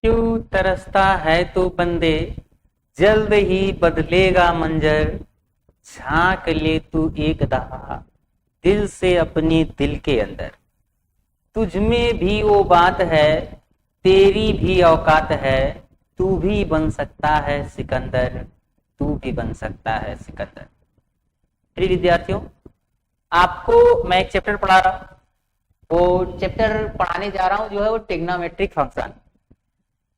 क्यों तरसता है तू बंदे, जल्द ही बदलेगा मंजर। झांक ले तू एक दफा दिल से अपने दिल के अंदर। तुझ में भी वो बात है, तेरी भी औकात है। तू भी बन सकता है सिकंदर, तू भी बन सकता है सिकंदर। प्रिय विद्यार्थियों, आपको मैं एक चैप्टर पढ़ा रहा हूं। वो चैप्टर पढ़ाने जा रहा हूं जो है वो ट्रिग्नोमेट्रिक फंक्शन।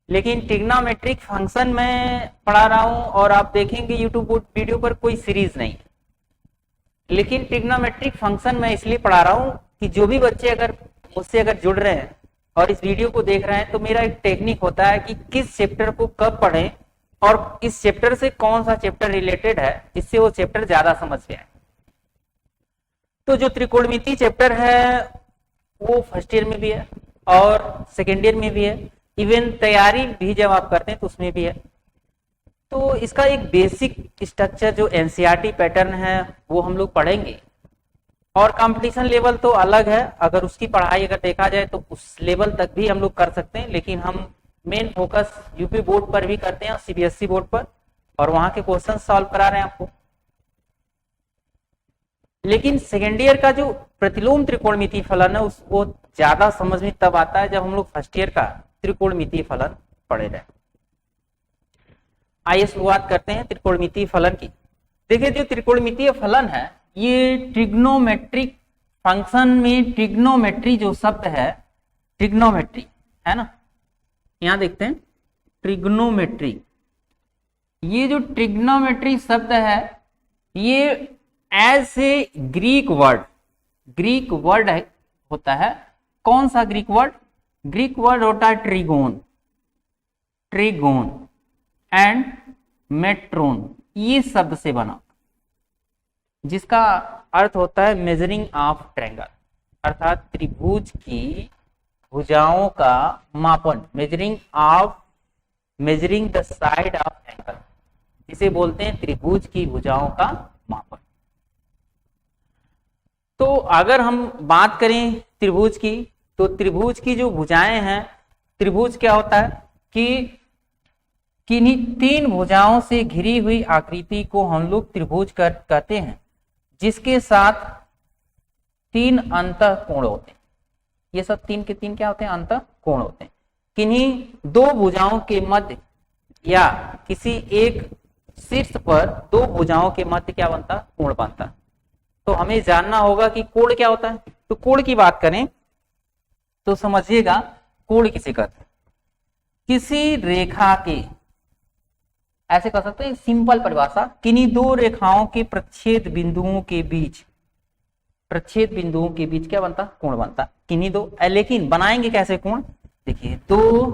लेकिन ट्रिग्नोमेट्रिक फंक्शन में पढ़ा रहा हूं और आप देखेंगे यूट्यूब वीडियो पर कोई सीरीज नहीं। लेकिन ट्रिग्नोमेट्रिक फंक्शन मैं इसलिए पढ़ा रहा हूं कि जो भी बच्चे अगर मुझसे अगर जुड़ रहे हैं और इस वीडियो को देख रहे हैं तो मेरा एक टेक्निक होता है कि किस चैप्टर को कब पढ़ें और इस चैप्टर से कौन सा चैप्टर रिलेटेड है, जिससे वो चैप्टर ज्यादा समझ में आए। तो जो त्रिकोणमिति चैप्टर है वो फर्स्ट ईयर में भी है और सेकेंड ईयर में भी है, इवन तैयारी भी जब आप करते हैं तो उसमें भी है। तो इसका एक बेसिक स्ट्रक्चर जो एनसीईआरटी पैटर्न है वो हम लोग पढ़ेंगे। और कंपटीशन लेवल तो अलग है, अगर उसकी पढ़ाई अगर देखा जाए तो उस लेवल तक भी हम लोग कर सकते हैं, लेकिन हम मेन फोकस यूपी बोर्ड पर भी करते हैं और सीबीएसई बोर्ड पर, और वहां के क्वेश्चन सॉल्व करा रहे हैं आपको। लेकिन सेकेंड ईयर का जो प्रतिलोम त्रिकोणमितीय फलन है वो ज्यादा समझ में तब आता है जब हम लोग फर्स्ट ईयर का त्रिकोणमितीय फलन पढ़े जाए। आइए शुरुआत करते हैं त्रिकोणमितीय फलन की। देखिए, जो त्रिकोणमितीय फलन है ये ट्रिग्नोमेट्रिक फंक्शन में ट्रिग्नोमेट्री जो शब्द है, ट्रिग्नोमेट्री है ना, यहां देखते हैं ट्रिग्नोमेट्री। ये जो ट्रिग्नोमेट्री शब्द है ये एज ए ग्रीक वर्ड होता है। कौन सा ग्रीक वर्ड? ग्रीक वर्ड होता है ट्रिगोन एंड मेट्रोन, ये शब्द से बना, जिसका अर्थ होता है मेजरिंग ऑफ ट्रायंगल, अर्थात त्रिभुज की भुजाओं का मापन, measuring the side of angle, जिसे बोलते हैं त्रिभुज की भुजाओं का मापन। तो अगर हम बात करें त्रिभुज की, तो त्रिभुज की जो भुजाएं हैं, त्रिभुज क्या होता है कि किन्हीं तीन भुजाओं से घिरी हुई आकृति को हम लोग त्रिभुज कहते हैं, जिसके साथ तीन अंतःकोण होते हैं। ये सब तीन के तीन क्या होते हैं? अंतःकोण होते हैं। किन्हीं दो भुजाओं के मध्य या किसी एक शीर्ष पर दो भुजाओं के मध्य क्या बनता? कोण बनता। तो हमें जानना होगा कि कोण क्या होता है। तो कोण की बात करें तो समझिएगा, कोण किसे कहते हैं? किसी रेखा के, ऐसे कह सकते हैं सिंपल परिभाषा, किन्हीं दो रेखाओं के प्रच्छेद बिंदुओं के बीच क्या बनता? कोण बनता। किन्हीं दो, लेकिन बनाएंगे कैसे कोण? देखिए, दो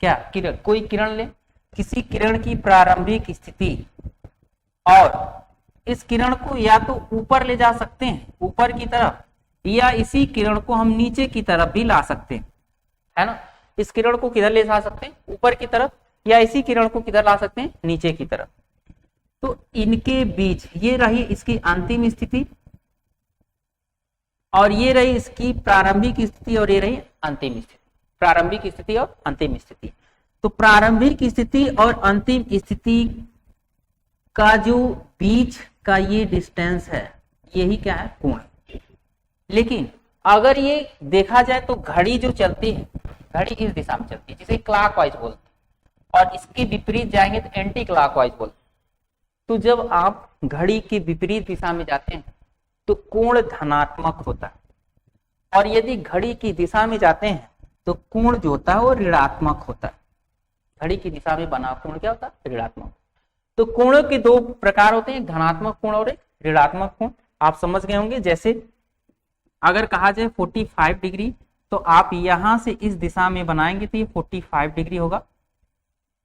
क्या किरण, कोई किरण ले, किसी किरण की प्रारंभिक स्थिति, और इस किरण को या तो ऊपर ले जा सकते हैं ऊपर की तरफ, या इसी किरण को हम नीचे की तरफ भी ला सकते हैं, है ना। इस किरण को किधर ले जा सकते हैं? ऊपर की तरफ, या इसी किरण को किधर ला सकते हैं? नीचे की तरफ। तो इनके बीच ये रही इसकी अंतिम स्थिति, और ये रही इसकी प्रारंभिक स्थिति, और ये रही अंतिम स्थिति। प्रारंभिक स्थिति और अंतिम स्थिति। तो प्रारंभिक स्थिति और अंतिम स्थिति का जो बीच का ये डिस्टेंस है, यही क्या है? कोण। लेकिन अगर ये देखा जाए तो घड़ी जो चलती है, घड़ी इस दिशा में चलती है, जिसे क्लॉकवाइज बोलते हैं, और इसके विपरीत जाएंगे तो एंटी क्लॉकवाइज बोलते हैं। तो जब आप घड़ी के विपरीत दिशा में जाते हैं तो कोण धनात्मक होता है, और यदि घड़ी की दिशा में जाते हैं तो कोण जो होता है वो ऋणात्मक होता है। घड़ी की दिशा में बना कोण क्या होता है? ऋणात्मक। तो कोणों के दो प्रकार होते हैं, एक धनात्मक कोण और एक ऋणात्मक कोण। आप समझ गए होंगे। जैसे अगर कहा जाए 45 डिग्री, तो आप यहां से इस दिशा में बनाएंगे तो ये 45 डिग्री होगा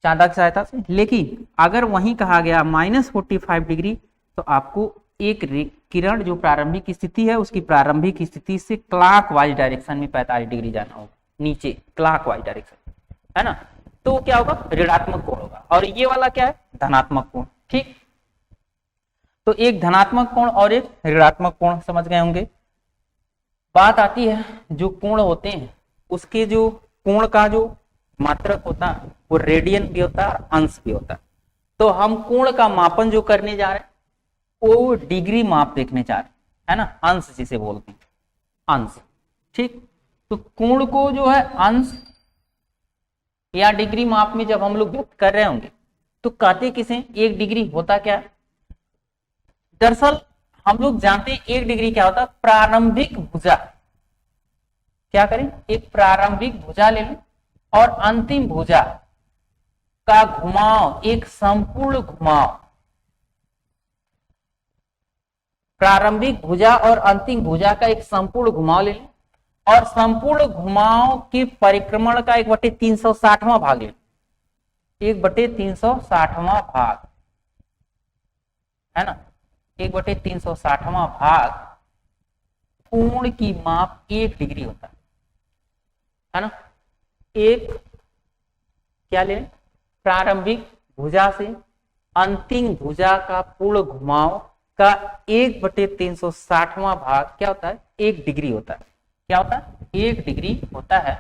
चांदा की सहायता से। लेकिन अगर वहीं कहा गया -45 डिग्री, तो आपको एक किरण जो प्रारंभिक स्थिति है उसकी प्रारंभिक स्थिति से क्लॉकवाइज डायरेक्शन में 45 डिग्री जाना होगा, नीचे क्लॉकवाइज डायरेक्शन, है ना। तो क्या होगा? ऋणात्मक कोण होगा। और ये वाला क्या है? धनात्मक कोण। ठीक, तो एक धनात्मक कोण और एक ऋणात्मक कोण, समझ गए होंगे। बात आती है जो कोण होते हैं उसके जो कोण का जो मात्रक होता है, वो रेडियन भी होता है और अंश भी होता है। तो हम कोण का मापन जो करने जा रहे हैं वो डिग्री माप देखने जा रहे हैं, है ना, अंश जिसे बोलते हैं, अंश। ठीक, तो कोण को जो है अंश या डिग्री माप में जब हम लोग व्यक्त कर रहे होंगे तो कहते किसे, एक डिग्री होता क्या है? दरअसल हम लोग जानते हैं एक डिग्री क्या होता है, प्रारंभिक भुजा। क्या करें, एक प्रारंभिक भुजा ले लें और अंतिम भुजा का घुमाव, एक संपूर्ण घुमाव, प्रारंभिक भुजा और अंतिम भुजा का एक संपूर्ण घुमाव ले लें और संपूर्ण घुमाव के परिक्रमण का 1/360वां भाग ले, 1/360वां भाग, है ना, 1/360वां भाग कोण की माप 1 डिग्री होता है ना। एक क्या ले, प्रारंभिक भुजा से अंतिम भुजा का पूर्ण घुमाव का 1/360वां भाग क्या होता है, 1 डिग्री होता है। क्या होता है, 1 डिग्री होता है।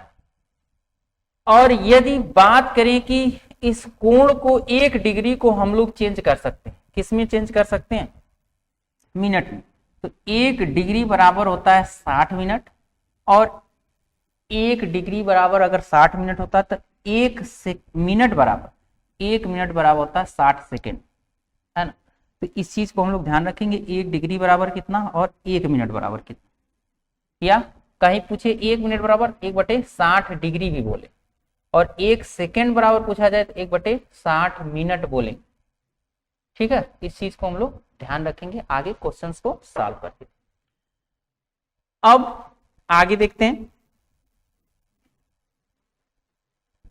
और यदि बात करें कि इस कोण को 1 डिग्री को हम लोग चेंज कर सकते हैं, किसमें चेंज कर सकते हैं, मिनट में। तो 1 डिग्री बराबर होता है 60 मिनट, और 1 डिग्री बराबर अगर 60 मिनट होता है तो 1 मिनट बराबर होता है 60 सेकेंड, है ना। तो इस चीज को हम लोग ध्यान रखेंगे, 1 डिग्री बराबर कितना और 1 मिनट बराबर कितना, या कहीं पूछे 1 मिनट बराबर 1/60 डिग्री भी बोले, और 1 सेकेंड बराबर पूछा जाए तो 1/60 मिनट बोले। ठीक है, इस चीज को हम लोग ध्यान रखेंगे आगे क्वेश्चंस को सॉल्व करते। अब आगे देखते हैं,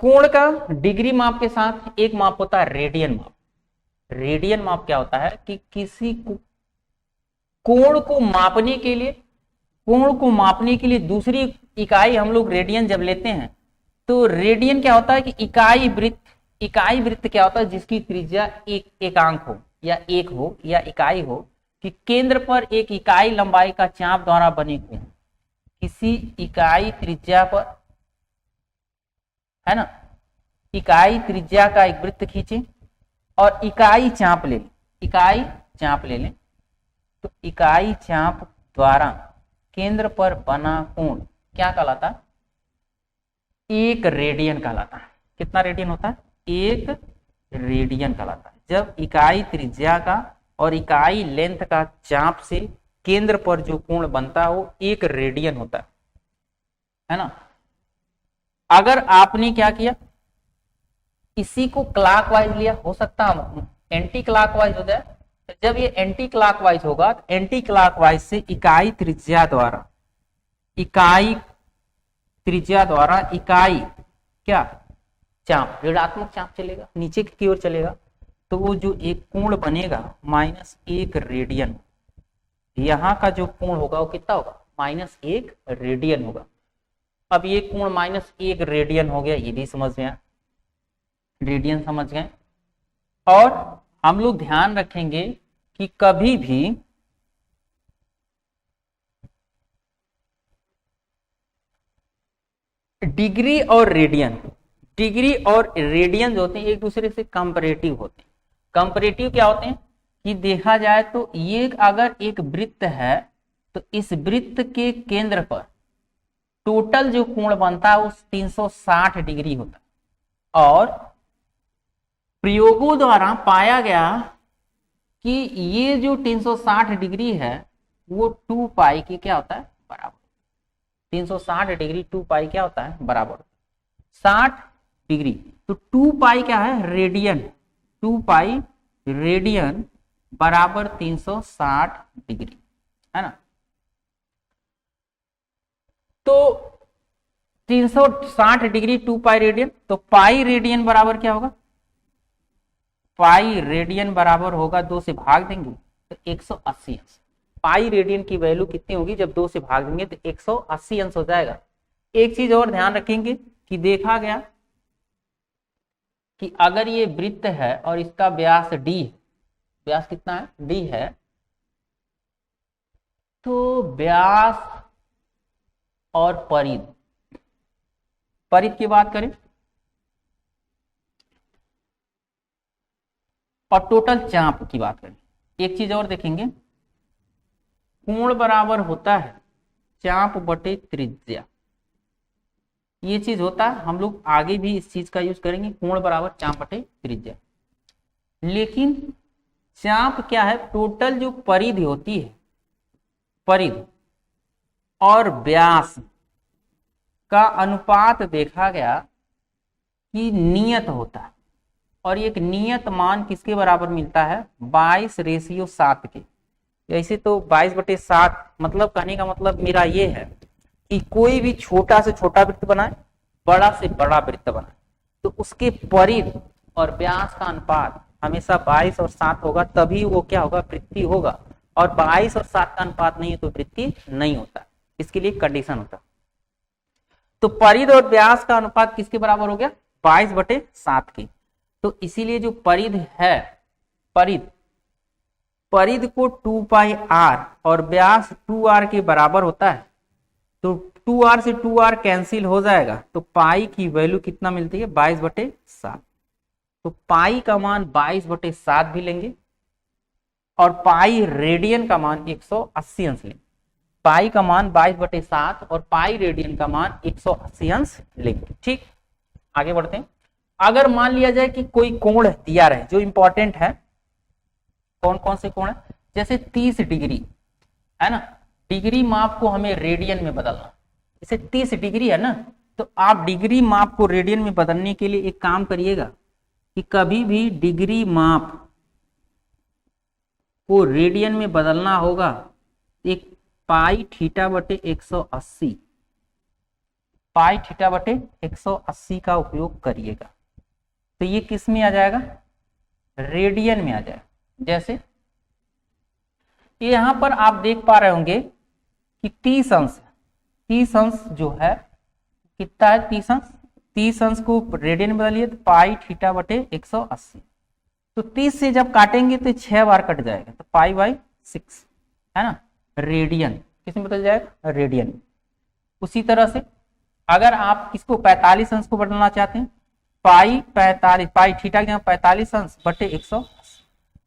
कोण का डिग्री माप के साथ एक माप होता है रेडियन माप। रेडियन माप क्या होता है कि किसी कोण को मापने के लिए दूसरी इकाई हम लोग रेडियन जब लेते हैं तो रेडियन क्या होता है कि इकाई वृत्त क्या होता है जिसकी त्रिज्या एकांक हो या एक हो या इकाई हो, कि केंद्र पर एक इकाई लंबाई का चाप द्वारा बने हुए हैं। किसी इकाई त्रिज्या पर, है ना, इकाई त्रिज्या का एक वृत्त खींचे और इकाई चाप ले लें, तो इकाई चाप द्वारा केंद्र पर बना कोण क्या कहलाता है, 1 रेडियन कहलाता है। कितना रेडियन होता है, 1 रेडियन कहलाता है। जब इकाई त्रिज्या का और इकाई लेंथ का चाप से केंद्र पर जो कोण बनता है वो 1 रेडियन होता है ना। अगर आपने क्या किया, इसी को क्लॉकवाइज लिया, हो सकता है एंटी क्लॉकवाइज हो जाए। जब ये एंटी क्लॉकवाइज होगा तो एंटी क्लॉकवाइज से इकाई त्रिज्या द्वारा इकाई क्या चाप, ऋणात्मक चाप चलेगा, नीचे की ओर चलेगा, तो वो जो एक कोण बनेगा -1 रेडियन, यहां का जो कोण होगा वो कितना होगा, -1 रेडियन होगा। अब ये कोण -1 रेडियन हो गया, ये भी समझ में आया, रेडियन समझ गए। और हम लोग ध्यान रखेंगे कि कभी भी डिग्री और रेडियन जो होते हैं एक दूसरे से कंपैरेटिव होते हैं। कंपैरेटिव क्या होते हैं कि देखा जाए तो ये अगर एक वृत्त है तो इस वृत्त के केंद्र पर टोटल जो कोण बनता है वो 360 डिग्री होता है। और प्रयोगों द्वारा पाया गया कि ये जो 360 डिग्री है वो 2 पाई के क्या होता है, बराबर। 360 डिग्री 2 पाई क्या होता है, बराबर 60 डिग्री। तो 2 पाई क्या है, रेडियन, 2 पाई रेडियन बराबर 360 डिग्री, है ना। तो 360 डिग्री 2 पाई रेडियन, तो पाई रेडियन बराबर क्या होगा, पाई रेडियन बराबर होगा 2 से भाग देंगे तो 180 अंश। पाई रेडियन की वैल्यू कितनी होगी, जब 2 से भाग देंगे तो 180 अंश हो जाएगा। एक चीज और ध्यान रखेंगे कि देखा गया कि अगर ये वृत्त है और इसका व्यास d, व्यास कितना है, d है, तो व्यास और परिध की बात करें और टोटल चाप की बात करें, एक चीज और देखेंगे, कोण बराबर होता है चाप बटे त्रिज्या। ये चीज होता है, हम लोग आगे भी इस चीज का यूज करेंगे, कोण बराबर चाप बटे त्रिज्या। लेकिन चाप क्या है, टोटल जो परिधि होती है, परिधि और व्यास का अनुपात देखा गया कि नियत होता है, और एक नियत मान किसके बराबर मिलता है, 22:7 के। ऐसे तो 22/7, मतलब कहने का मतलब मेरा ये है कि कोई भी छोटा से छोटा वृत्त बनाए, बड़ा से बड़ा वृत्त बनाए, तो उसके परिधि और व्यास का अनुपात हमेशा 22 और 7 होगा, तभी वो क्या होगा, वृत्ति होगा। और 22 और 7 का अनुपात नहीं है तो वृत्ति नहीं होता, इसके लिए कंडीशन होता। तो परिधि और व्यास का अनुपात किसके बराबर हो गया, 22/7 की। तो इसीलिए जो परिधि है, परिधि को 2πr और व्यास 2r के बराबर होता है, तो 2r से 2r कैंसिल हो जाएगा, तो पाई की वैल्यू कितना मिलती है, 22/7। तो पाई का मान 22/7 भी लेंगे, और पाई रेडियन का मान 180 अंश लेंगे। पाई का मान 22/7 और पाई रेडियन का मान 180 अंश लेंगे। ठीक, आगे बढ़ते हैं। अगर मान लिया जाए कि कोई कोण दिया रहे जो इंपॉर्टेंट है, कौन कौन से कोण है, जैसे 30 डिग्री है ना, डिग्री माप को हमें रेडियन में बदलना, जैसे 30 डिग्री है ना, तो आप डिग्री माप को रेडियन में बदलने के लिए एक काम करिएगा कि कभी भी डिग्री माप को रेडियन में बदलना होगा, एक पाई थीटा बटे 180, पाई थीटा बटे 180 का उपयोग करिएगा। तो ये किस में आ जाएगा, रेडियन में आ जाएगा। जैसे यहां पर आप देख पा रहे होंगे कि 30 अंश जो है कितना है, 30 अंश, 30 अंश को रेडियन में बदलिए तो पाई थीटा बटे 180। तो 30 से जब काटेंगे तो 6 बार कट जाएगा, तो पाई/6 है ना, रेडियन किस में बदल जाएगा, रेडियन। उसी तरह से अगर आप किसको 45 अंश को बदलना चाहते हैं, पाई 45, पाई थीटा के 45 अंश बटे 180,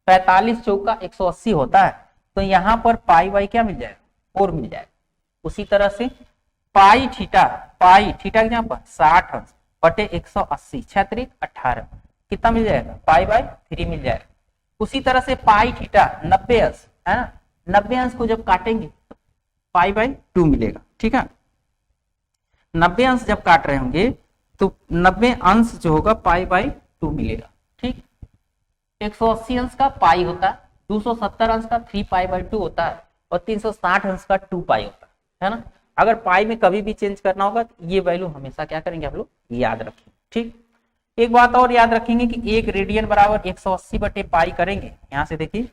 45 चौका 180 होता है, तो यहां पर पाई क्या मिल जाएगा, 4 मिल जाएगा। उसी तरह से पाई थीटा के यहाँ पर 60 अंश बटे 180, 6 × 18 कितना मिल जाएगा, पाई/3 मिल जाएगा। उसी तरह से पाई थीटा 90 अंश है ना, 90 अंश को जब काटेंगे तो पाई/2 मिलेगा। ठीक है, 90 अंश जब काट रहे होंगे तो 90 अंश जो होगा पाई/2 मिलेगा। ठीक, 180 अंश का पाई होता है, 270 अंश का 3π/2 होता है, और 360 अंश का 2π होता है ना। अगर पाई में कभी भी चेंज करना होगा तो ये वैल्यू हमेशा क्या करेंगे आप लोग, याद रखेंगे। ठीक, एक बात और याद रखेंगे कि 1 रेडियन बराबर 180/पाई करेंगे। यहां से देखिए,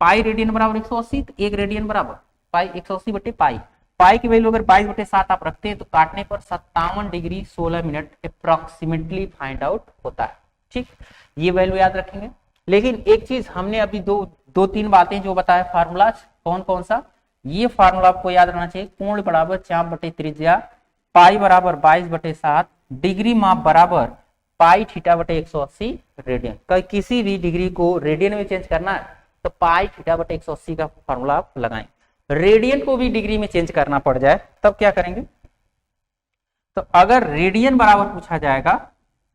पाई रेडियन बराबर 180, तो 1 रेडियन बराबर पाई 180/पाई। पाई की वैल्यू अगर 22/7 आप रखते हैं तो काटने पर 57 degree 16 minute approximately find out होता है। ठीक, ये वैल्यू याद रखेंगे। लेकिन एक चीज हमने अभी दो तीन बातें जो बताया, फार्मूला कौन कौन सा, ये फार्मूला आपको याद रखना चाहिए। कोण बराबर चाप बटे त्रिज्या, पाई बराबर 22/7, डिग्री माप बराबर पाई थीटा बटे 180 रेडियन। किसी भी डिग्री को रेडियन में चेंज करना है तो पाई थीटा बटे 180 का फार्मूला आप लगाएं। रेडियन को भी डिग्री में चेंज करना पड़ जाए तब क्या करेंगे, तो अगर रेडियन बराबर पूछा जाएगा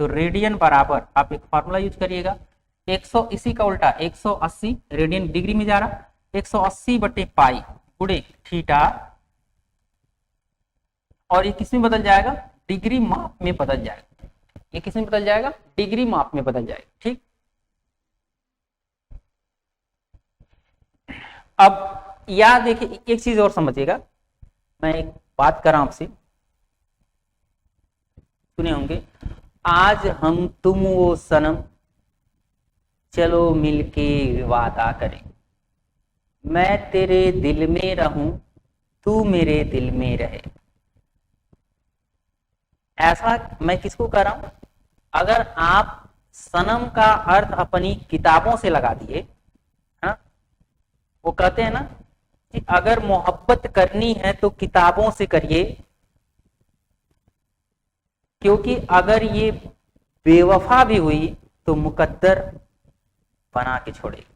तो रेडियन बराबर आप एक फार्मूला यूज करिएगा, 100 इसी का उल्टा 180, रेडियन डिग्री में जा रहा, 180/पाई गुणे थीटा, और ये किस में बदल जाएगा, डिग्री माप में बदल जाएगा। ये किस में बदल जाएगा, डिग्री माप में बदल जाएगा। ठीक, अब याद देखिए, एक चीज और समझिएगा, मैं एक बात कर रहा हूं आपसे, सुने होंगे, आज हम तुम वो सनम चलो मिलके वादा करें, मैं तेरे दिल में रहूं तू मेरे दिल में रहे। ऐसा मैं किसको कर रहा हूं, अगर आप सनम का अर्थ अपनी किताबों से लगा दिए, हाँ, वो कहते हैं ना कि अगर मोहब्बत करनी है तो किताबों से करिए, क्योंकि अगर ये बेवफा भी हुई तो मुकद्दर बना के छोड़ेगी।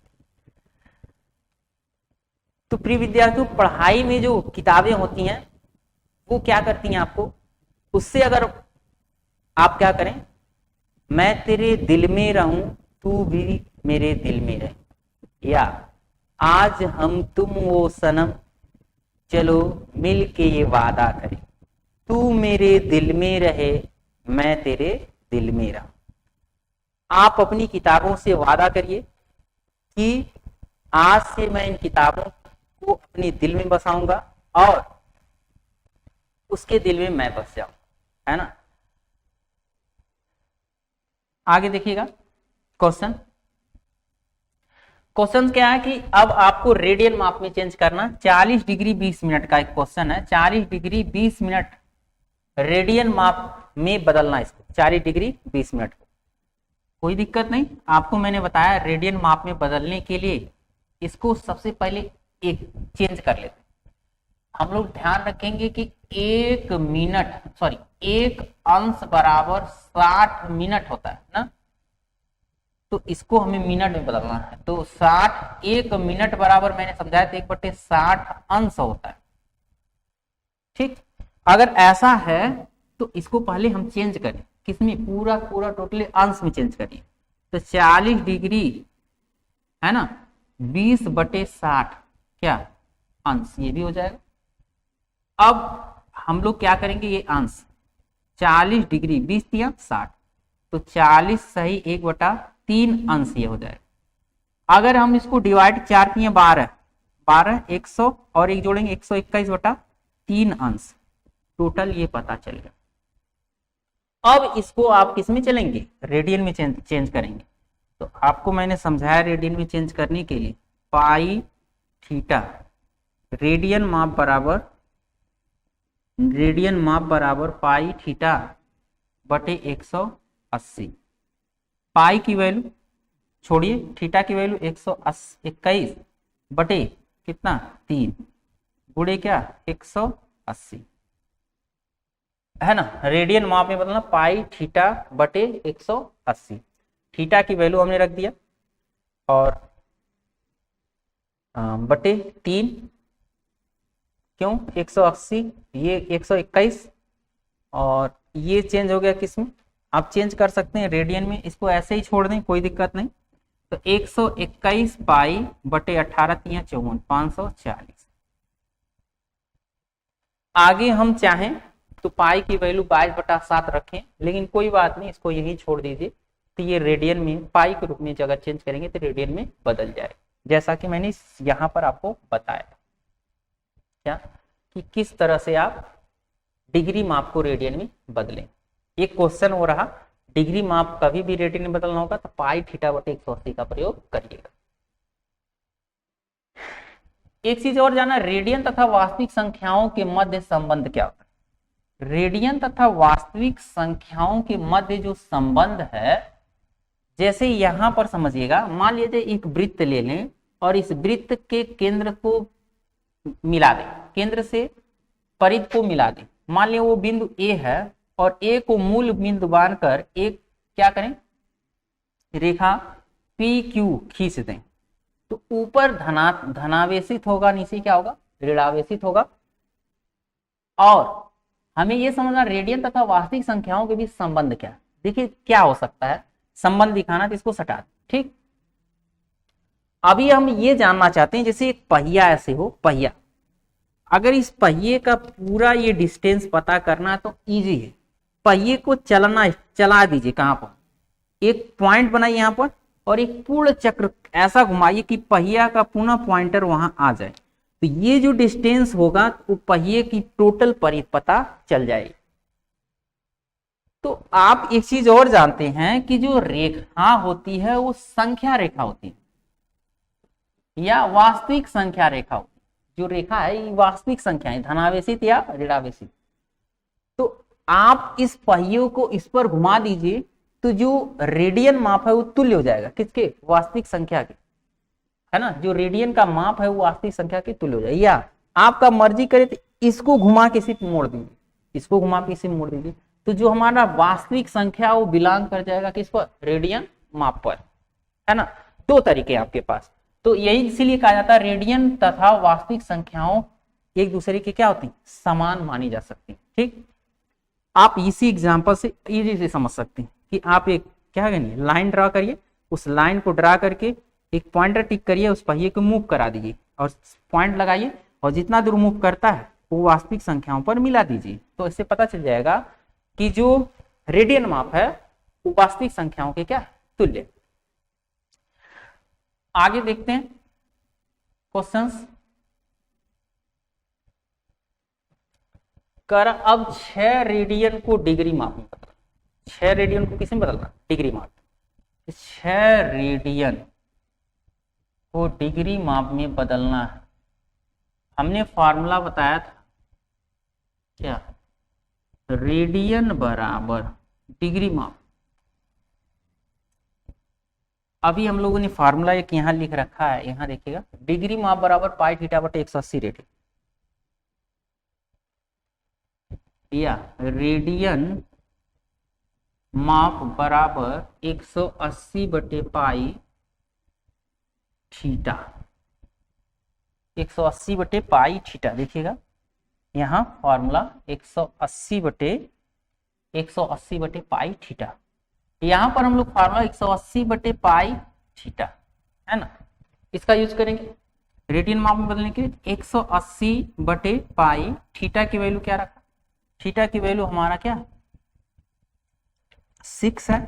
तो प्रिय विद्यार्थियों, पढ़ाई में जो किताबें होती हैं वो क्या करती हैं आपको, उससे अगर आप क्या करें, मैं तेरे दिल में रहूं तू भी मेरे दिल में रहे, या आज हम तुम वो सनम चलो मिल के ये वादा करें, तू मेरे दिल में रहे मैं तेरे दिल में रहूं। आप अपनी किताबों से वादा करिए कि आज से मैं इन किताबों को अपने दिल में बसाऊंगा और उसके दिल में मैं बस जाऊं, है ना। आगे देखिएगा क्वेश्चन क्या है कि अब आपको रेडियन माप में चेंज करना। 40 डिग्री 20 मिनट का एक क्वेश्चन है, 40 डिग्री 20 मिनट रेडियन माप में बदलना इसको, 40 डिग्री 20 मिनट को। कोई दिक्कत नहीं, आपको मैंने बताया रेडियन माप में बदलने के लिए इसको सबसे पहले एक चेंज कर लेते हैं। हम लोग ध्यान रखेंगे कि एक अंश बराबर 60 मिनट होता है ना, तो इसको हमें मिनट में बदलना है। तो 60 एक मिनट बराबर मैंने समझाया था 1/60 अंश होता है, ठीक। अगर ऐसा है तो इसको पहले हम चेंज करें, किसमें, पूरा टोटली अंश में चेंज करिए। तो 40 डिग्री है ना 20/60 क्या अंश, ये भी हो जाएगा। अब हम लोग क्या करेंगे, ये अंश 40 डिग्री 20 दिया 60, तो 40 सही 1/3 अंश ये हो जाएगा। अगर हम इसको डिवाइड 4 किए 12 100 और एक जोड़ेंगे 121/3 अंश, टोटल ये पता चलेगा। अब इसको आप किस में चलेंगे, रेडियन में चेंज करेंगे। तो आपको मैंने समझाया रेडियन में चेंज करने के लिए पाई थीटा, रेडियन माप बराबर पाई थीटा बटे 180। पाई की वैल्यू छोड़िए, थीटा की वैल्यू 121 बटे कितना 3 गुणे क्या 180, है ना। रेडियन माप में बदलना पाई थीटा बटे 180, थीटा की वैल्यू हमने रख दिया और बटे 3, क्यों 180 ये 121 और ये चेंज हो गया किसमें, आप चेंज कर सकते हैं रेडियन में, इसको ऐसे ही छोड़ दें कोई दिक्कत नहीं। तो 121 पाई बटे 18 3 54 540। आगे हम चाहें तो पाई की वैल्यू 22/7 रखें, लेकिन कोई बात नहीं, इसको यही छोड़ दीजिए। तो ये रेडियन में पाई के रूप में अगर चेंज करेंगे तो रेडियन में बदल जाए, जैसा कि मैंने यहाँ पर आपको बताया क्या कि किस तरह से आप डिग्री माप को रेडियन में बदलें। एक क्वेश्चन हो रहा, डिग्री माप कभी भी रेडियन में बदलना होगा तो पाई थीटा बटे 180 का प्रयोग करिएगा। एक चीज और जाना, रेडियन तथा वास्तविक संख्याओं के मध्य संबंध क्या होता है। रेडियन तथा वास्तविक संख्याओं के मध्य जो संबंध है, जैसे यहां पर समझिएगा, मान लीजिए एक वृत्त ले लें और इस वृत्त के केंद्र को मिला दें, केंद्र से परिध को मिला दें। मान लिया वो बिंदु ए है और ए को मूल बिंदु मानकर एक क्या करें, रेखा पी क्यू खींच दें। तो ऊपर धनावेशित होगा, नीचे क्या होगा, ऋणावेशित होगा। और हमें यह समझना रेडियन तथा वास्तविक संख्याओं के बीच संबंध क्या है। देखिए क्या हो सकता है, संबंध दिखाना, तो इसको सटा दें, ठीक। अभी हम ये जानना चाहते हैं, जैसे एक पहिया ऐसे हो, पहिया, अगर इस पहिए का पूरा ये डिस्टेंस पता करना तो इजी है। पहिए को चला दीजिए, कहां पर, एक पॉइंट बनाइए यहां पर और एक पूर्ण चक्र ऐसा घुमाइए कि पहिया का पुनः पॉइंटर वहां आ जाए। तो ये जो डिस्टेंस होगा वो पहिए की टोटल परिधि पता चल जाएगी। तो आप एक चीज और जानते हैं कि जो रेखा होती है वो संख्या रेखा होती है या वास्तविक संख्या रेखा होती है। जो रेखा है ये वास्तविक संख्या है, धनावेशित या ऋणावेशित। तो आप इस पहियों को इस पर घुमा दीजिए तो जो रेडियन माप है वो तुल्य हो जाएगा किसके, वास्तविक संख्या के, है ना। जो रेडियन का माप है वो वास्तविक संख्या के तुल्य हो जाएगा। या आपका मर्जी करे तो इसको घुमा के सिर्फ मोड़ दीजिए, इसको घुमा के सिर्फ मोड़ दीजिए, तो जो हमारा वास्तविक संख्या वो बिलोंग कर जाएगा किस पर, रेडियन माप पर, है ना। दो तरीके आपके पास। तो यही इसीलिए कहा जाता है रेडियन तथा वास्तविक संख्याओं एक दूसरे के क्या होती हैं, समान मानी जा सकती हैं। ठीक, आप इसी एग्जांपल से इजी से समझ सकते हैं कि आप एक क्या करेंगे, लाइन ड्रा करिए, उस लाइन को ड्रा करके एक पॉइंटर टिक करिए, उस पहिए को मूव करा दीजिए और पॉइंट लगाइए, और जितना दूर मूव करता है वो वास्तविक संख्याओं पर मिला दीजिए। तो इससे पता चल जाएगा कि जो रेडियन माप है वो वास्तविक संख्याओं के क्या तुल्य। आगे देखते हैं क्वेश्चंस। कर अब 6 रेडियन को डिग्री माप में बदलना। 6 रेडियन को किसमें बदलना, डिग्री माप। 6 रेडियन को डिग्री माप में बदलना है। हमने फॉर्मूला बताया था क्या, रेडियन बराबर डिग्री माप। अभी हम लोगों ने फॉर्मूला एक यहां लिख रखा है, यहां देखिएगा, डिग्री माप बराबर पाई थीटा बटे 180 रेडियन, या रेडियन माप बराबर 180 बटे पाई थीटा, 180 बटे पाई थीटा। देखिएगा यहाँ फॉर्मूला 180 बटे पाई थीटा। यहाँ पर हम लोग फॉर्मूला 180 बटे पाई थीटा है ना, इसका यूज करेंगे रेडियन माप में बदलने के लिए। 180 बटे पाई थीटा की वैल्यू क्या रखा, थीटा की वैल्यू हमारा क्या 6 है,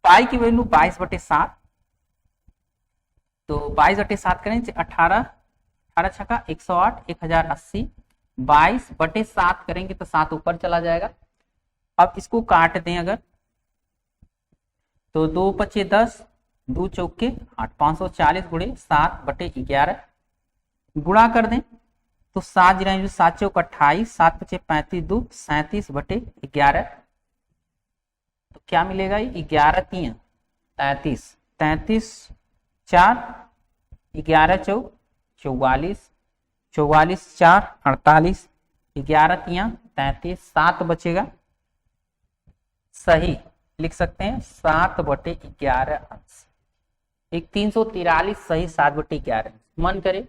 पाई की वैल्यू 22 बटे 7, तो 22 बटे 7 करेंगे 18 छक्का 108, 1080, 22 बटे 7 करेंगे तो 7 ऊपर चला जाएगा। अब इसको काट दें अगर, तो 2 पचे 10, 2 चौके 8, 540 गुणे 7 बटे 11 गुणा कर दें तो 7 जिना 7 चौक 28, 7 पचे 35, 2 37 बटे 11, तो क्या मिलेगा, 11 3 33, 33 4 11 चौक 44, 44 4 48, 11 3 33, 7 बचेगा, सही लिख सकते हैं 7 बटे 11 अंश। एक 343 सही 7 बटे 11 अंश। मन करे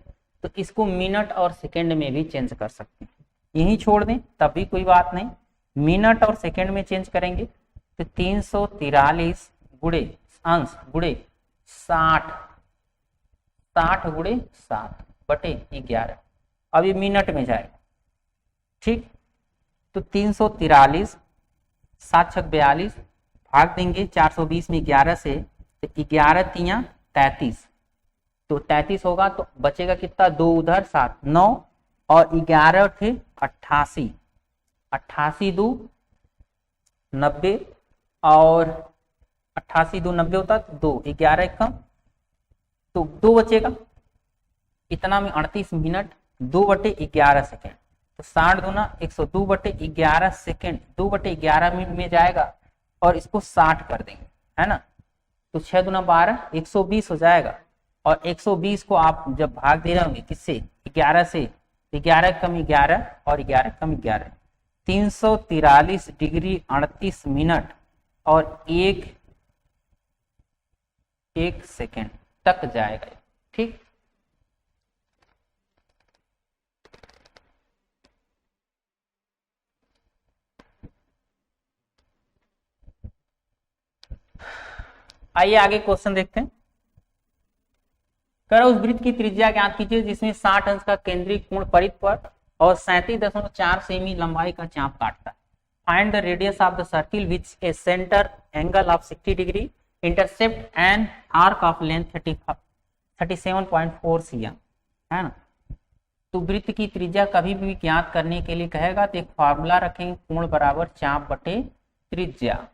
तो इसको मिनट और सेकंड में भी चेंज कर सकते हैं, यही छोड़ दें तब भी कोई बात नहीं, मिनट और सेकंड में चेंज करेंगे तो 343 गुणे अंश गुणे 60, 60 गुणे 7 बटे 11, अब ये मिनट में जाएगा। ठीक, तो 343 7 छक 42 भाग देंगे 420 में 11 से, तो 11 3 33, तो 33 होगा तो बचेगा कितना, 2 उधर 7 9 और 11 थे 88, 88 2 90 और 88 2 90 होता तो 2 11 एक कम, तो 2 बचेगा, इतना में 38 मिनट 2 बटे 11 सेकेंड, तो 60 दूना 102 बटे 11 सेकेंड, 2 बटे 11 मिनट में जाएगा और इसको 60 कर देंगे है ना, तो 6 दूना 12 120 हो जाएगा। और 120 को आप जब भाग दे रहे होंगे किससे, 11 से, 11 कम 11 और 11 कम 11, 343 डिग्री 38 मिनट और एक सेकेंड तक जाएगा। ठीक, आइए आगे क्वेश्चन देखते हैं। करो उस वृत्त की त्रिज्या ज्ञात कीजिए जिसमें 60 अंश का केंद्रीय कोण परिध पर और 37.4 सेमी लंबाई का चाप काटता है। Find the radius of the circle which A centre angle of 60 degree intercept and arc of length 37.4 cm है ना। तो वृत्त की त्रिज्या कभी भी ज्ञात करने के लिए कहेगा तो एक फार्मूला रखेंगे, कोण बराबर चाप बटे त्रिज्या,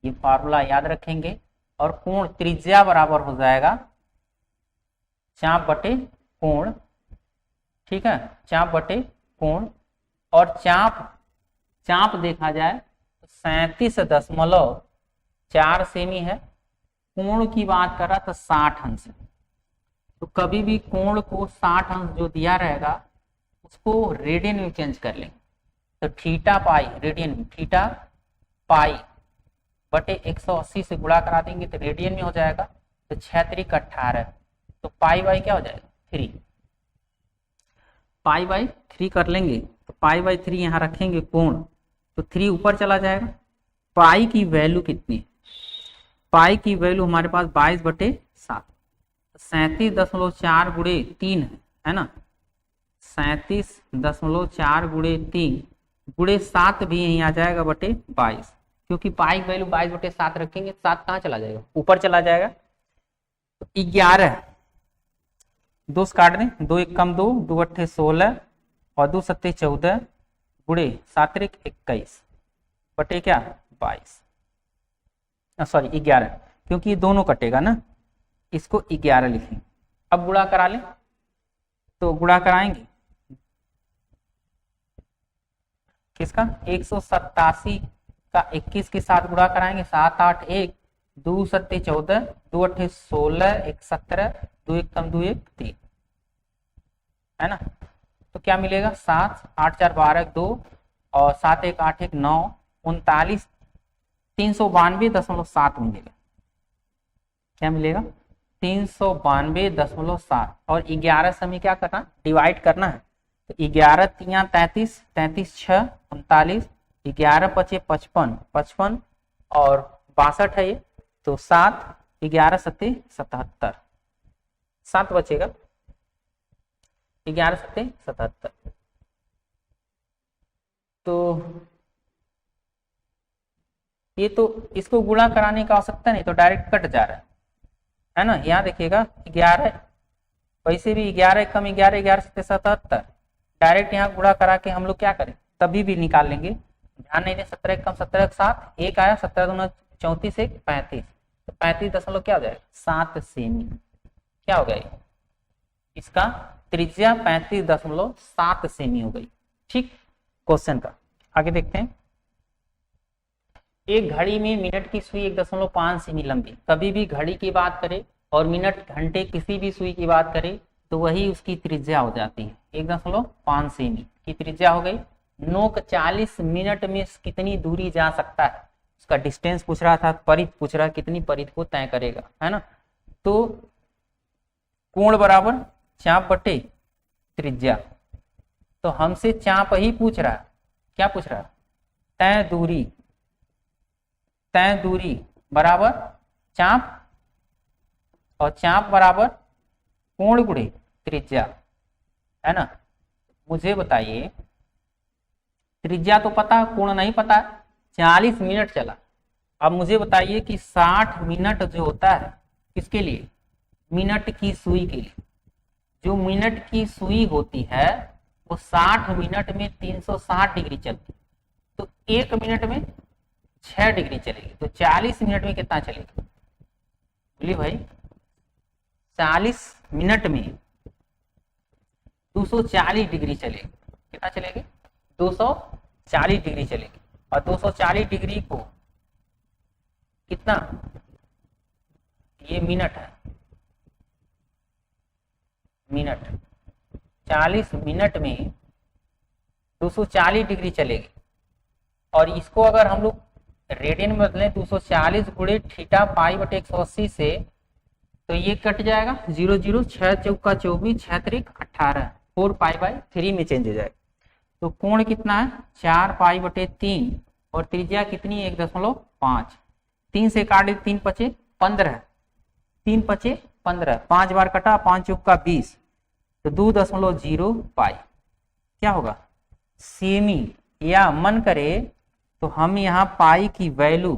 ये फार्मूला याद रखेंगे, और कोण त्रिज्या बराबर हो जाएगा चाप बटे कोण। ठीक है, चाप बटे कोण, और चाप देखा जाए 37.4 सेमी है, कोण की बात कर रहा तो 60 अंश है, तो कभी भी कोण को 60 अंश जो दिया रहेगा उसको रेडियन में चेंज कर लेंगे, तो थीटा पाई रेडियन में, थीटा पाई बटे 180 से गुणा करा देंगे तो रेडियन में हो जाएगा, तो 6 त्रिक 18, तो पाई बाई क्या हो जाएगा 3, पाई बाई 3 कर लेंगे तो पाई बाई 3 यहाँ रखेंगे कोण, तो 3 ऊपर चला जाएगा। पाई की वैल्यू कितनी है, पाई की वैल्यू हमारे पास 22/7, 37.4 गुणे 3 है ना, 37.4 गुणे 3 गुणे 7 भी यहीं आ जाएगा बटे 22, क्योंकि पाई वैल्यू 22/7 रखेंगे, 7 कहाँ चला जाएगा, ऊपर चला जाएगा। तो 11, 2 से काट दें, 2 1 कम 2, 2 8 16 और 2 7 14 गुणे 7 1 21 बटे क्या 22, सॉरी 11, क्योंकि ये दोनों कटेगा ना, इसको 11 लिखेंगे। अब गुणा करा लें, तो गुणा कराएंगे किसका 187 का 21 के साथ गुणा कराएंगे, 7 8 1 2 7 14 2 8 16 1 17 2 1 कम 2 1 3 है ना। तो क्या मिलेगा 7 8 4 12 2 और 7 1 8 1 9 39 392.7 मिलेगा। क्या मिलेगा 392.7 और 11 से हमें क्या करना डिवाइड करना है, तो 11 3 33 33 6 39 11 5 55 55 और 62 है ये, तो 7 11 7 77 7 बचेगा 11 7 77। तो ये तो इसको गुणा कराने का आवश्यकता नहीं, तो डायरेक्ट कट जा रहा है ना। यहाँ देखिएगा 11, वैसे भी 11 कम 11 11 7 77, डायरेक्ट यहाँ गुणा करा के हम लोग क्या करें तभी भी निकाल लेंगे, ध्यान नहीं दें। 17 कम 17 7 1 आया, 17 दूना 34 1 35, तो 35 दशमलव क्या हो जाएगा 7 सेमी, क्या हो गया इसका त्रिज्या 35.7 सेमी हो गई। ठीक, क्वेश्चन का आगे देखते हैं। एक घड़ी में मिनट की सुई 1.5 सेमी लंबी, कभी भी घड़ी की बात करें और मिनट घंटे किसी भी सुई की बात करें तो वही उसकी त्रिज्या हो जाती है। 1.5 सेमी की त्रिज्या हो गई। नोक 40 मिनट में कितनी दूरी जा सकता है, उसका डिस्टेंस पूछ रहा था, परिध पूछ रहा है, कितनी परिध को तय करेगा, है ना। तो कोण बराबर चाप बटे त्रिज्या, तो हमसे चाप ही पूछ रहा है, क्या पूछ रहा है तय दूरी बराबर चाप, और चाप बराबर कोण गुणे त्रिज्या, है ना। मुझे बताइए त्रिज्या तो पता, कोण नहीं पता, 40 मिनट चला। अब मुझे बताइए कि 60 मिनट जो होता है किसके लिए, मिनट की सुई के लिए। जो मिनट की सुई होती है वो 60 मिनट में 360 डिग्री चलती, तो 1 मिनट में 6 डिग्री चलेगी, तो 40 मिनट में कितना चलेगी, बोलिए भाई 40 मिनट में 240 डिग्री चलेगी। कितना चलेगी 240 डिग्री चलेगी, और 240 डिग्री को कितना, ये मिनट है, मिनट 40 मिनट में 240 डिग्री चलेगी। और इसको अगर हम लोग रेडियन में बदलें 240 गुणे थीटा पाई बटे 180 से, तो ये कट जाएगा 0 0 6 चौका 24 6 त्रिक 18 4 पाई बाई 3 में चेंज हो जाएगा। तो कोण कितना है 4 पाई बटे 3 और त्रिज्या कितनी 1.5, 3 से काटे 3 पचे 15, 3 पचे 15, 5 बार कटा 5 चौका 20, तो 2.0 पाई क्या होगा सेमी। या मन करे तो हम यहाँ पाई की वैल्यू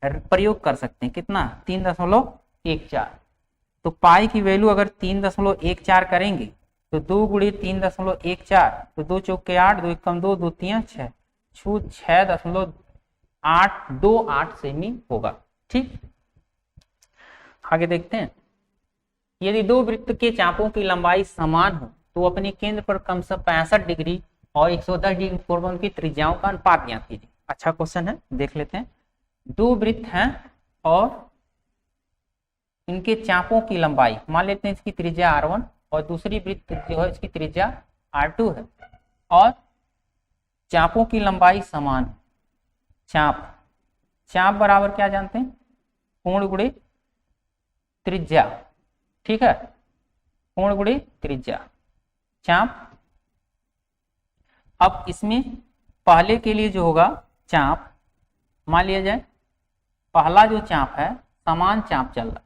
प्रयोग कर सकते हैं, कितना 3.14। तो पाई की वैल्यू अगर 3.14 करेंगे तो 2 गुणे 3.14, तो 2 चौके 8 2 कम 2 2 3 6 छूट 6.828 सेमी होगा। ठीक, आगे देखते हैं। यदि दो वृत्त के चापों की लंबाई समान हो तो अपने केंद्र पर कम से 65 डिग्री और 110 डिग्री कोण की त्रिज्याओं का अनुपात ज्ञात कीजिए। अच्छा क्वेश्चन है, देख लेते हैं। दो वृत्त हैं और इनके चापों की लंबाई, मान लेते हैं इसकी त्रिज्या r1 और दूसरी वृत्त जो है इसकी त्रिज्या r2 है, और चापों की लंबाई समान। चाप बराबर क्या जानते हैं, कोण गुणे त्रिज्या, ठीक है, कोण गुणे त्रिज्या, चाप। अब इसमें पहले के लिए जो होगा चाप, मान लिया जाए पहला जो चाप है समान चाप चल रहा है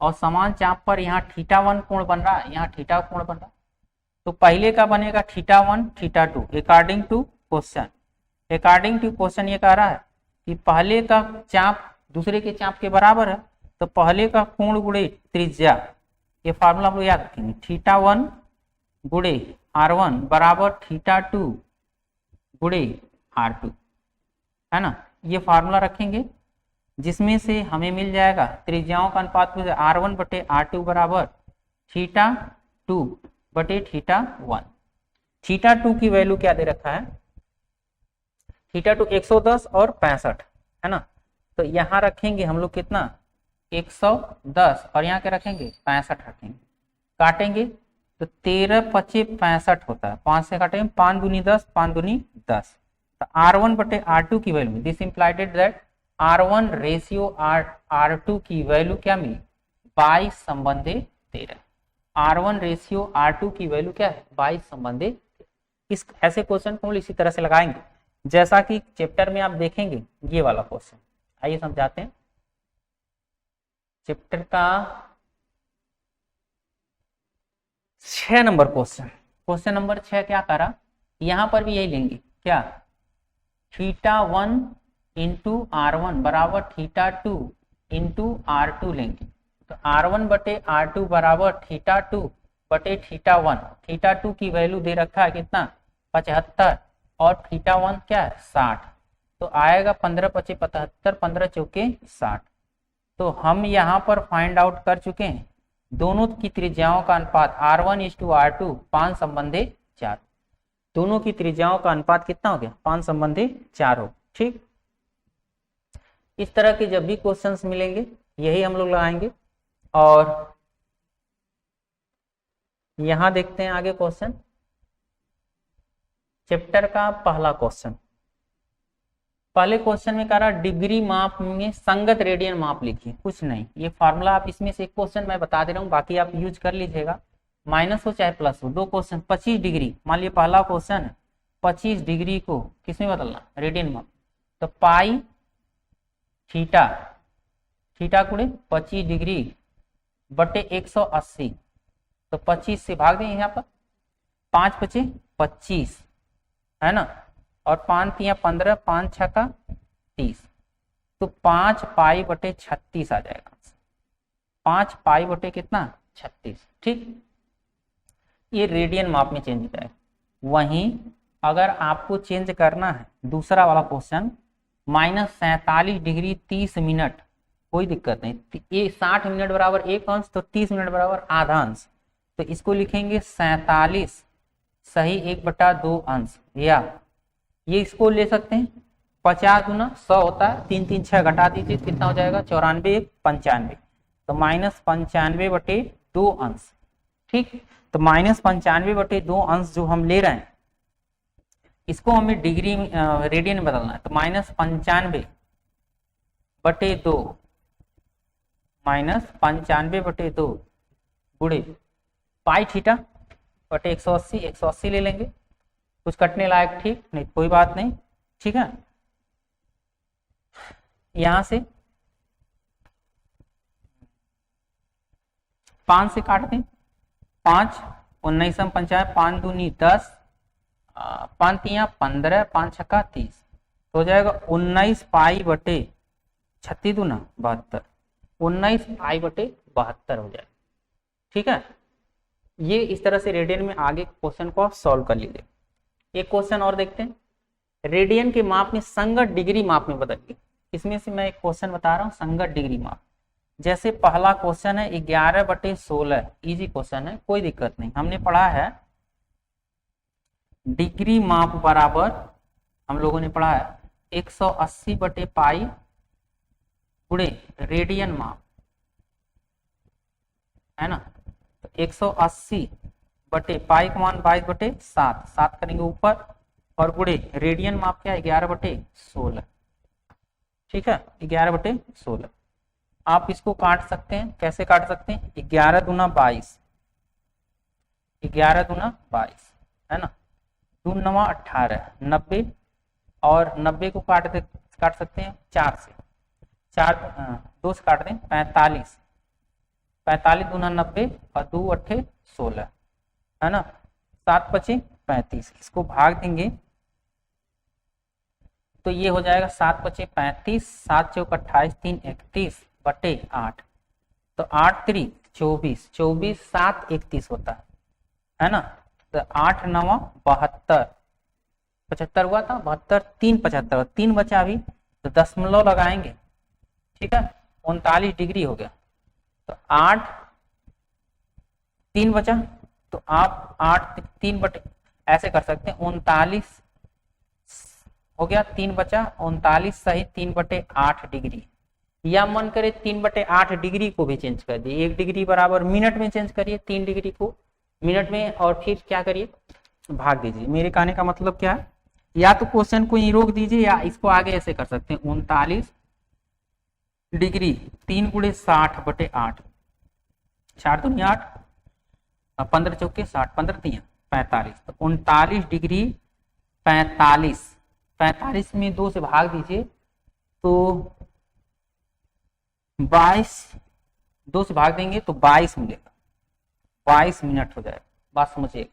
और समान चाप पर यहाँ θ1 कोण बन रहा है, यहाँ θ कोण बन रहा है। तो पहले का बनेगा θ1 θ2 according to question. According to question ये कह रहा है कि पहले का चाप दूसरे के चाप के बराबर है, तो पहले का कोण गुणे त्रिज्या, ये फार्मूला हम लोग याद रखेंगे, θ1 गुणे r1 बराबर θ2 गुणे r2, है ना। ये फार्मूला रखेंगे जिसमें से हमें मिल जाएगा त्रिज्याओं का अनुपात r1 बटे r2 बराबर θ2 बटे θ1। θ2 की वैल्यू क्या दे रखा है, θ2 110 और 65, है ना। तो यहाँ रखेंगे हम लोग कितना 110 और यहाँ क्या रखेंगे 65 रखेंगे, काटेंगे तो 13 25 65 होता है, 5 से काटेंगे 5 दूनी 10 5 दूनी 10। तो r1 बटे r2 की value, this implied that r1 ratio r2 की वैल्यू क्या मिली 22 संबंधे 13। r1 रेशियो r2 की वैल्यू क्या है 22 संबंधे 13। इस ऐसे क्वेश्चन को हम इसी तरह से लगाएंगे जैसा कि चैप्टर में आप देखेंगे ये वाला क्वेश्चन। आइए समझाते हैं चैप्टर का 6 नंबर क्वेश्चन। क्वेश्चन नंबर 6 क्या करा, यहां पर भी यही लेंगे क्या, θ1 इंटू r1 बराबर θ2 इंटू r2 लेंगे। तो r1 बटे r2 बराबर θ2 बटे θ1। θ2 की वैल्यू दे रखा है कितना 75 और θ1 क्या है 60, तो आएगा 15 25 75, 15 चौके 60। तो हम यहाँ पर फाइंड आउट कर चुके हैं दोनों की त्रिज्याओं का अनुपात r1:r2 5 संबंधे 4। दोनों की त्रिज्याओं का अनुपात कितना हो गया 5 संबंधे 4 हो, ठीक। इस तरह के जब भी क्वेश्चंस मिलेंगे यही हम लोग लगाएंगे। और यहां देखते हैं आगे क्वेश्चन, चैप्टर का पहला क्वेश्चन। पहले क्वेश्चन में कह रहा डिग्री माप में संगत रेडियन माप लिखिए, कुछ नहीं, ये फार्मूला आप इसमें से एक क्वेश्चन मैं बता दे रहा हूँ, बाकी आप यूज कर लीजिएगा, माइनस हो चाहे प्लस हो। दो क्वेश्चन 25 डिग्री, मान लिया पहला क्वेश्चन है 25 डिग्री को किसमें बदलना रेडियन माप, तो पाई थीटा, थीटा गुणे 25 डिग्री बटे 180, तो 25 से भाग दें यहाँ पर, 5 बचे 25, है ना, और 5 तिया 15, 5 छक्का 30, तो 5 पाई बटे 36 आ जाएगा। 5 पाई बटे कितना 36, ठीक। ये रेडियन माप में चेंज हो जाएगा। वहीं अगर आपको चेंज करना है दूसरा वाला क्वेश्चन, -47 डिग्री 30 मिनट, कोई दिक्कत नहीं, ये 60 मिनट बराबर 1 अंश, तो 30 मिनट बराबर आधा अंश, तो इसको लिखेंगे 47 सही 1/2 अंश, या ये इसको ले सकते हैं 50 गुना 100 होता है, 3 3 6 घटा दीजिए, कितना हो जाएगा 94 95, तो -95/2 अंश, ठीक। तो -95/2 अंश जो हम ले रहे हैं इसको हमें डिग्री रेडियन में बदलना है, तो -95/2 गुणे पाई थीटा बटे 180, 180 ले लेंगे, कुछ कटने लायक ठीक नहीं, कोई बात नहीं, ठीक है। यहां से 5 से काटते हैं, 5 19 50, 5 दूनी 10, 5 तिया 15, 5 छक्का 30, तो हो जाएगा 19 पाई बटे 36 दूना 72, 19 पाई बटे 72 हो जाएगा, ठीक है। ये इस तरह से रेडियन में आगे क्वेश्चन को आप सॉल्व कर लीजिए। एक क्वेश्चन और देखते हैं, रेडियन के माप में संगत डिग्री माप में बदलिए। इसमें से मैं एक क्वेश्चन बता रहा हूँ, संगत डिग्री माप। जैसे पहला क्वेश्चन है 11/16, इजी क्वेश्चन है, कोई दिक्कत नहीं। हमने पढ़ा है डिग्री माप बराबर, हम लोगों ने पढ़ा है 180/पाई गुणे रेडियन माप, है ना। तो 180/पाई का मान 22/7, 7 करेंगे ऊपर, और गुणे रेडियन माप क्या है 11/16, ठीक है, 11/16। आप इसको काट सकते हैं, कैसे काट सकते हैं, 11 दूना 22, 11 दूना 22 है ना, 2 9 18, 90, और 90 को काट सकते हैं 4 से, 2 से काट दें 45, 45 दूना 90 और 2 अट्ठे 16 है ना, 7 पचे 35, इसको भाग देंगे तो ये हो जाएगा 7 पचे 35, 7 चौक 28, 3 31 बटे 8, तो 8 3 24, 24 7 31 होता है ना, तो 8 9 72, 75 हुआ था, 72 3 75, 3 बचा अभी, तो दशमलव लगाएंगे, ठीक है, 39 डिग्री हो गया, तो 8 3 बचा, तो आप 8 3 बटे ऐसे कर सकते हैं, 39 हो गया, 3 बचा, 39 सही 3 बटे 8 डिग्री, या मन करे 3 बटे 8 डिग्री को भी चेंज कर दिए, 1 डिग्री बराबर मिनट में चेंज करिए, 3 डिग्री को मिनट में, और फिर क्या करिए, भाग दीजिए। मेरे कहने का मतलब क्या है, या तो क्वेश्चन को ही रोक दीजिए या इसको आगे ऐसे कर सकते हैं, 39 डिग्री 3 गुणे 60 बटे 8, 4 दूनी 8, 15 चौके 60, 15 3 45, तो 39 डिग्री 45, 45 में 2 से भाग दीजिए तो 22, 2 से भाग देंगे तो 22 मिलेगा, 22 मिनट हो जाएगा, बात समझिए,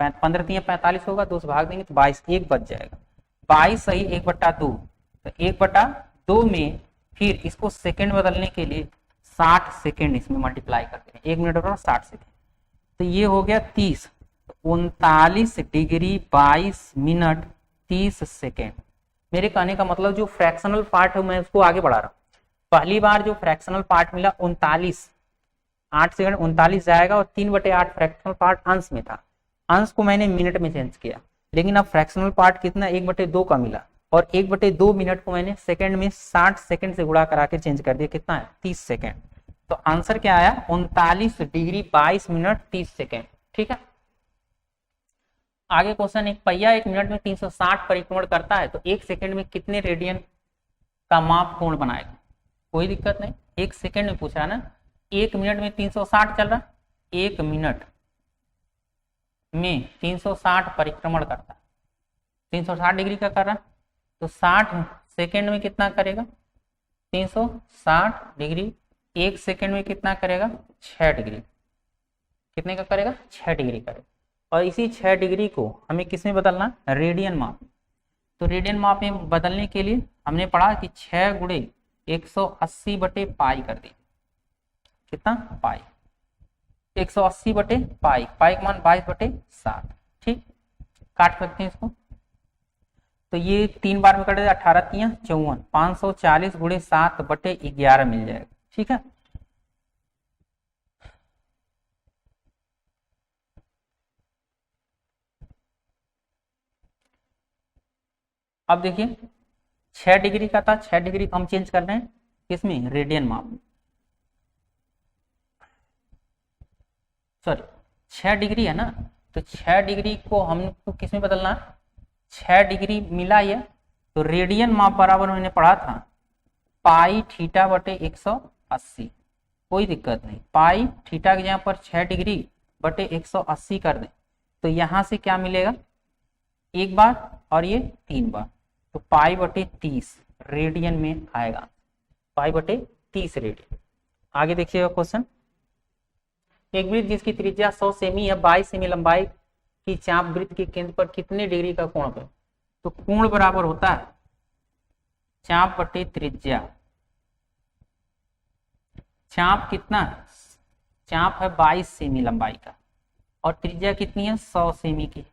15 3 45 होगा, 2 से भाग देंगे तो 22, 1 बच जाएगा, 22 सही 1/2, तो 1/2 में फिर इसको सेकंड बदलने के लिए 60 सेकंड इसमें मल्टीप्लाई करते हैं, 1 मिनट बराबर 60 सेकंड, तो ये हो गया 30, 39 डिग्री 22 मिनट 30 सेकेंड। मेरे कहने का मतलब जो फ्रैक्शनल पार्ट है मैं उसको आगे बढ़ा रहा हूँ, पहली बार जो फ्रैक्शनल पार्ट मिला 39, 8 सेकंड 39 जाएगा, और 3/8 फ्रैक्शनल पार्ट अंश में था, अंश को मैंने मिनट में चेंज किया, लेकिन अब फ्रैक्शनल पार्ट कितना 1/2 का मिला, और 1/2 मिनट को मैंने सेकंड में 60 सेकंड से गुणा करा के चेंज कर दिया, कितना है 30 सेकंड, तो आंसर क्या आया 39 डिग्री 22 मिनट 30 सेकंड, ठीक है। आगे क्वेश्चन, एक पहिया 1 मिनट में 360 परिक्रमण करता है, तो 1 सेकंड में कितने रेडियन का माप कोण बनाएगा, कोई दिक्कत नहीं, 1 सेकंड में पूछ रहा है ना, 1 मिनट में 360 चल रहा, 1 मिनट में 360 परिक्रमण करता है, 360 डिग्री का कर रहा, तो 60 सेकंड में कितना करेगा 360 डिग्री, 1 सेकंड में कितना करेगा 6 डिग्री, कितने का करेगा 6 डिग्री करेगा, और इसी 6 डिग्री को हमें किस में बदलना, रेडियन माप, तो रेडियन माप में बदलने के लिए हमने पढ़ा कि 6 गुणे 180 बटे पाई कर दी, कितना पाई, 180 बटे पाई, पाई का मान 22/7, ठीक, काट सकते हैं इसको, तो ये 3 बार में कटे 18 3 54, 540 गुणे 7 बटे 11 मिल जाएगा, ठीक है। अब देखिए 6 डिग्री का था, 6 डिग्री को हम चेंज कर रहे हैं किसमें, रेडियन माप में, सॉरी 6 डिग्री है ना, तो 6 डिग्री को हमको किस में बदलना है, 6 डिग्री मिला है, तो रेडियन माप बराबर मैंने पढ़ा था पाई थीटा बटे 180, कोई दिक्कत नहीं, पाई थीटा के जगह पर 6 डिग्री बटे 180 कर दें, तो यहां से क्या मिलेगा, 1 बार और ये 3 बार, तो पाई बटे 30 रेडियन में आएगा, पाई बटे 30 रेडियन। आगे देखिएगा क्वेश्चन, एक वृत्त जिसकी त्रिज्या 100 सेमी है, 22 सेमी लंबाई की चाप वृत्त के केंद्र पर कितने डिग्री का कोण है, तो कोण बराबर होता है चाप बटे त्रिज्या, चाप कितना, चाप है 22 सेमी लंबाई का, और त्रिज्या कितनी है 100 सेमी की,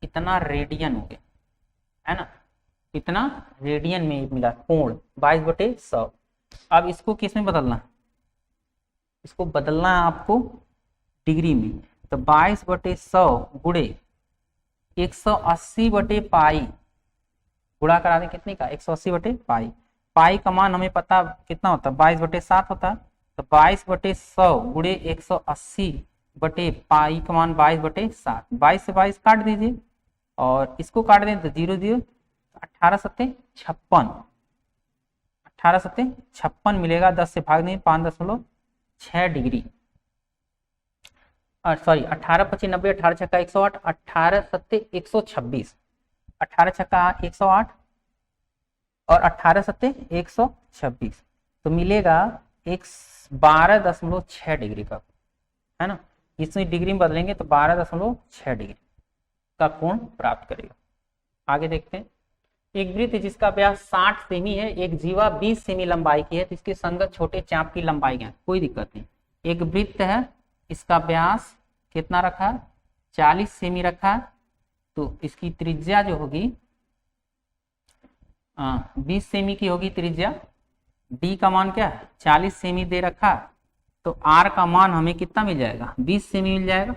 इतना रेडियन हो गया, है ना, इतना रेडियन में मिला कोण 22/100। अब इसको किस में बदलना, इसको बदलना है आपको डिग्री में, तो 22/100 गुणे 180 बटे पाई, गुणा करा दें कितने का 180 बटे पाई, पाई का मान हमें पता कितना होता है 22/7 होता है, तो 22/100 गुणे 180 बटे पाई का मान 22/7, 22 से 22 काट दीजिए और इसको काट दें तो 0 0, 18 7 56, 18 सत्ते 56 मिलेगा, 10 से भाग देंगे 5.6 डिग्री, सॉरी 18 25 90, 18 छक्का 108, 18 सत्ते 126, 18 छक्का 108 और 18 सत्ते 126, तो मिलेगा 12.6 डिग्री का, है ना। इसमें डिग्री में बदलेंगे तो 12.6 डिग्री का कोण प्राप्त करेगा। आगे देखते हैं, एक वृत्त जिसका व्यास 60 सेमी है, एक जीवा 20 सेमी लंबाई की है, तो इसके संगत छोटे चाप की लंबाई क्या है, कोई दिक्कत नहीं। एक वृत्त है, इसका व्यास कितना रखा है, 40 सेमी रखा है, तो इसकी त्रिज्या जो होगी 20 सेमी की होगी त्रिज्या। डी का मान क्या है, 40 सेमी दे रखा है, तो आर का मान हमें कितना मिल जाएगा, 20 सेमी मिल जाएगा,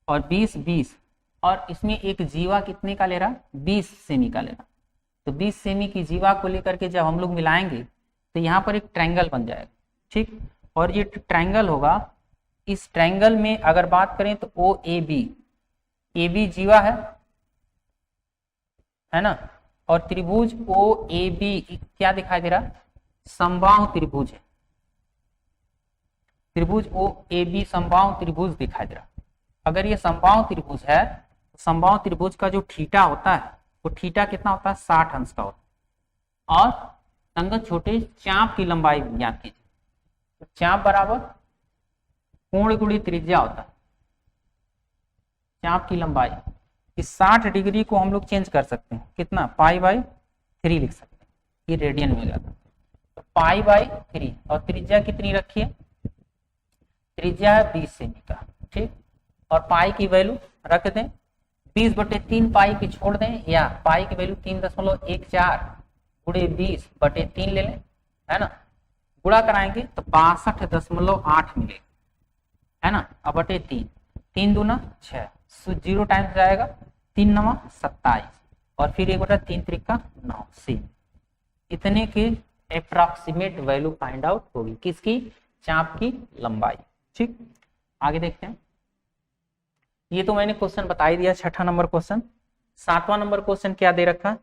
और 20 और इसमें एक जीवा कितने का ले रहा, 20 सेमी का ले रहा, तो 20 सेमी की जीवा को लेकर के जब हम लोग मिलाएंगे तो यहाँ पर एक ट्रायंगल बन जाएगा, ठीक। और ये ट्रायंगल होगा, इस ट्रायंगल में अगर बात करें तो ओ ए बी जीवा है ना, और त्रिभुज ओ ए बी क्या दिखाई दे रहा, समबाहु त्रिभुज है, त्रिभुज ओ ए बी समबाहु त्रिभुज दिखाई दे रहा। अगर ये समबाहु त्रिभुज है, तो समबाहु त्रिभुज का जो थीटा होता है वो थीटा कितना होता है, 60 अंश का होता है, और संगत छोटे चाप की लंबाई ज्ञात कीजिए, तो चाप बराबर कोण गुणी त्रिज्या होता है, चाप की लंबाई। इस 60 डिग्री को हम लोग चेंज कर सकते हैं, कितना, पाई/3 लिख सकते हैं, ये रेडियन में हो जाता है, तो पाई/3, और त्रिज्या कितनी रखी है, त्रिज्या है 20 सेमी का, ठीक। और पाई की वैल्यू रख दें 20/3, पाई की छोड़ दें, या पाई की वैल्यू 3.14 गुणे 20/3 ले लें, है ना। गुणा कराएंगे तो 62.8 मिलेगा, है ना, अब बटे 3, 3 दूना 6, 0 टाइम्स जाएगा, 3 9 27, और फिर 1/3 त्रिका 9 सेमी। इतने के अप्रॉक्सीमेट वैल्यू फाइंड आउट होगी, किसकी, चाप की लंबाई, ठीक। आगे देखते हैं, ये तो मैंने क्वेश्चन बता ही दिया, 6ठा नंबर क्वेश्चन। 7वां नंबर क्वेश्चन क्या दे रखा,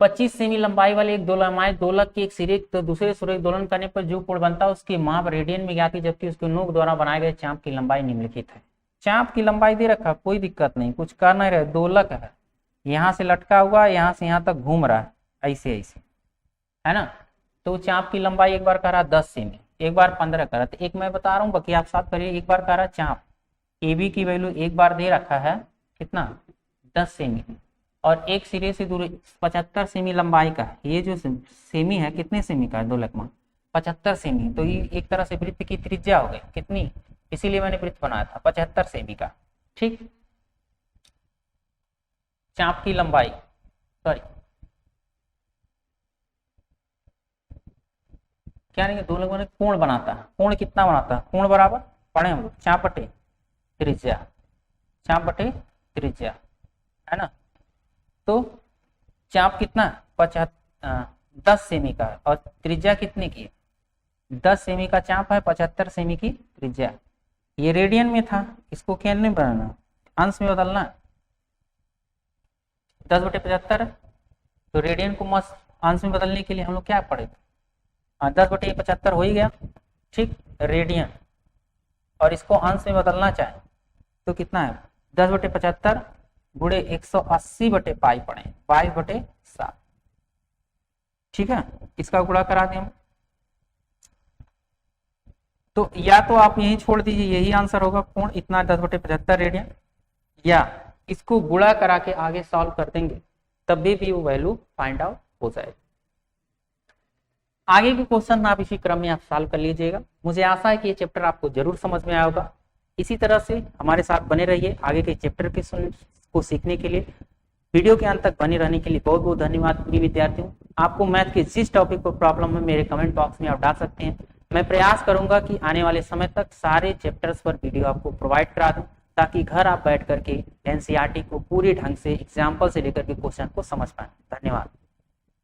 25 सेमी लंबाई वाले एक दोलकमाय दोलक के एक सिरे तो दूसरे सिरे दोलन करने पर जो कोण बनता है उसकी माप रेडियन में ज्ञात है, जबकि उसके नोक द्वारा बनाए गए चाप की लंबाई निम्नलिखित है। चाप की लंबाई दे रखा, कोई दिक्कत नहीं, कुछ कर नहीं रहे, दोलक है, यहाँ से लटका हुआ, यहाँ से यहाँ तक घूम रहा है, ऐसे ऐसे, है ना। तो चाप की लंबाई एक बार कह रहा 10 सेमी, एक बार 15 कह रहा, तो एक मैं बता रहा हूँ, बाकी आप साथ करिए। एक बार कह रहा चाप ए बी की वैल्यू एक बार दे रखा है कितना, 10 सेमी, और एक सिरे से दूर 75 सेमी लंबाई का, ये जो सेमी है कितने सेमी का है, दोलकमा 75 सेमी, तो ये एक तरह से वृत्त की त्रिज्या हो गई कितनी, इसीलिए मैंने वृत्त बनाया था 75 सेमी का, ठीक। चाप की लंबाई, सॉरी क्या नहीं, दोलक में कोण बनाता है, कोण कितना बनाता है, कोण बराबर पढ़े हम लोग, चाप बटे त्रिज्या, चाप बटे त्रिज्या, है ना। तो चाप कितना, 10 सेमी का है, और त्रिज्या कितने की है, 10 सेमी का चाप है, 75 सेमी की त्रिज्या। ये रेडियन में था, इसको क्या नहीं बनाना, अंश में बदलना, 10/75, तो रेडियन को मस्त अंश में बदलने के लिए हम लोग क्या पढ़े, 10/75 हो ही गया, ठीक, रेडियन, और इसको अंश में बदलना चाहे तो कितना है, 10/75 गुणे 180/पाई पड़े 22/7, ठीक है। इसका गुणा करा दें हम, तो या तो आप यही छोड़ दीजिए, यही आंसर होगा, कोण इतना 10/75 रेडियन, या इसको गुणा करा के आगे सॉल्व कर देंगे, तब भी वो वैल्यू फाइंड आउट हो जाएगा। आगे के क्वेश्चन आप इसी क्रम में आप सॉल्व कर लीजिएगा। मुझे आशा है कि ये चैप्टर आपको जरूर समझ में आया होगा। इसी तरह से हमारे साथ बने रहिए आगे के चैप्टर के को सीखने के लिए। वीडियो के अंत तक बने रहने के लिए बहुत बहुत धन्यवाद प्रिय विद्यार्थियों। आपको मैथ के जिस टॉपिक पर प्रॉब्लम है मेरे कमेंट बॉक्स में आप डाल सकते हैं। मैं प्रयास करूंगा कि आने वाले समय तक सारे चैप्टर्स पर वीडियो आपको प्रोवाइड करा दूं, ताकि घर आप बैठ करके एनसीईआरटी को पूरे ढंग से एग्जाम्पल से लेकर के क्वेश्चन को समझ पाए। धन्यवाद।